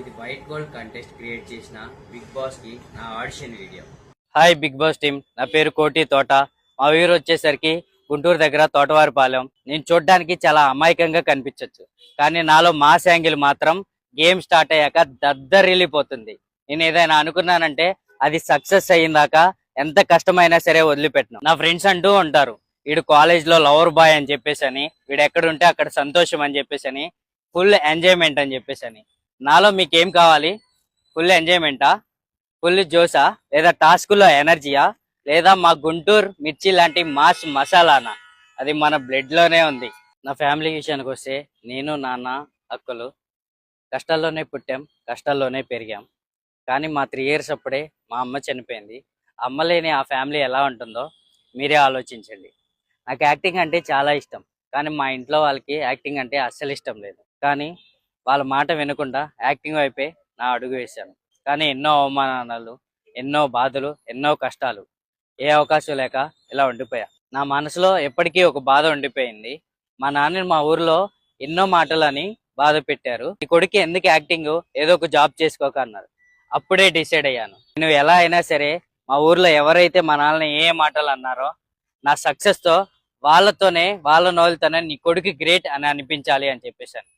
ఇది white gold contest create చేసిన Bigg Boss కి నా audition video. Hi Bigg Boss team, నా పేరు కోటి తోట. మా ఊరు వచ్చేసరికి గుంటూరు దగ్గర తోటవారిపాలెం. నేను చూడడానికి చాలా అమాయకంగా కనిపించవచ్చు, కానీ నాలో మాస్ యాంగిల్ మాత్రం గేమ్ స్టార్ట్ అయ్యాక దద్దరిల్లిపోతుంది. నేను ఏదైనా అనుకున్నానంటే అది సక్సెస్ అయ్యిందాక ఎంత కష్టమైనా సరే వదిలిపెట్టను. నా ఫ్రెండ్స్ అంటూ ఉంటారు, వీడు కాలేజ్ లో లవర్ బాయ్ అని చెప్పేసి అని, వీడు ఎక్కడుంటే అక్కడ సంతోషం అని చెప్పేసి అని, ఫుల్ ఎంజాయ్మెంట్ అని చెప్పేసి అని. నాలో మీకేం కావాలి? ఫుల్ ఎంజాయ్మెంటా, ఫుల్ జోసా, లేదా టాస్కుల్లో ఎనర్జీయా, లేదా మా గుంటూరు మిర్చి లాంటి మాస్ మసాలానా? అది మన బ్లడ్ లోనే ఉంది. నా ఫ్యామిలీ విషయానికి వస్తే, నేను నాన్న అక్కలు కష్టాల్లోనే పుట్టాం, కష్టాల్లోనే పెరిగాం. కానీ మా 3 years అప్పుడే మా అమ్మ చనిపోయింది. అమ్మ లేని ఆ ఫ్యామిలీ ఎలా ఉంటుందో మీరే ఆలోచించండి. నాకు యాక్టింగ్ అంటే చాలా ఇష్టం, కానీ మా ఇంట్లో వాళ్ళకి యాక్టింగ్ అంటే అస్సలు ఇష్టం లేదు. కానీ వాళ్ళ మాట వినకుండా యాక్టింగ్ వైపే నా అడుగు వేశాను. కానీ ఎన్నో అవమానాలు, ఎన్నో బాధలు, ఎన్నో కష్టాలు, ఏ అవకాశం లేక ఇలా ఉండిపోయా. నా మనసులో ఎప్పటికీ ఒక బాధ ఉండిపోయింది. మా నాన్న మా ఊర్లో ఎన్నో మాటలని బాధ పెట్టారు. ఈ కొడుకు ఎందుకు యాక్టింగ్, ఏదో ఒక జాబ్ చేసుకోక అన్నారు. అప్పుడే డిసైడ్ అయ్యాను, నేను ఎలా అయినా సరే మా ఊర్లో ఎవరైతే మా నాన్నని ఏ మాటలు అన్నారో నా సక్సెస్తో వాళ్ళతోనే, వాళ్ళ నోళ్ళతోనే నీ కొడుకు గ్రేట్ అని అనిపించాలి అని చెప్పేశాను.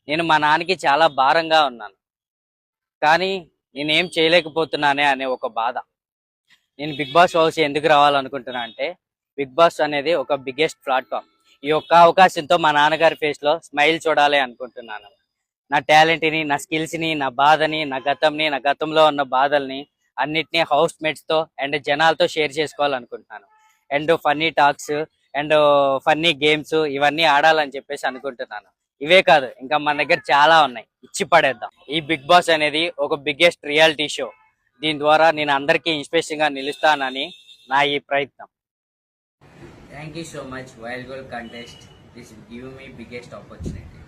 నేను మా నాన్నకి చాలా భారంగా ఉన్నాను, కానీ నేనేం చేయలేకపోతున్నానే అనే ఒక బాధ. నేను బిగ్ బాస్ హౌస్ ఎందుకు రావాలనుకుంటున్నా అంటే, బిగ్ బాస్ అనేది ఒక బిగ్గెస్ట్ ప్లాట్ఫామ్. ఈ ఒక్క అవకాశంతో మా నాన్నగారి ఫేస్లో స్మైల్ చూడాలి అనుకుంటున్నాను. నా టాలెంట్ని, నా స్కిల్స్ని, నా బాధని, నా గతంని, నా గతంలో ఉన్న బాధల్ని అన్నిటినీ హౌస్ మేట్స్తో అండ్ జనాలతో షేర్ చేసుకోవాలనుకుంటున్నాను. And funny talks and funny games ఇవన్నీ ఆడాలని చెప్పేసి అనుకుంటున్నాను. ఇవే కాదు, ఇంకా మన దగ్గర చాలా ఉన్నాయి, ఇచ్చి పడేద్దాం. ఈ బిగ్ బాస్ అనేది ఒక బిగ్గెస్ట్ రియాలిటీ షో. దీని ద్వారా నేను అందరికీ ఇన్స్పిరేషన్గా నిలుస్తానని నా ఈ ప్రయత్నం. Thank you so much wild gold contest. This give me biggest opportunity.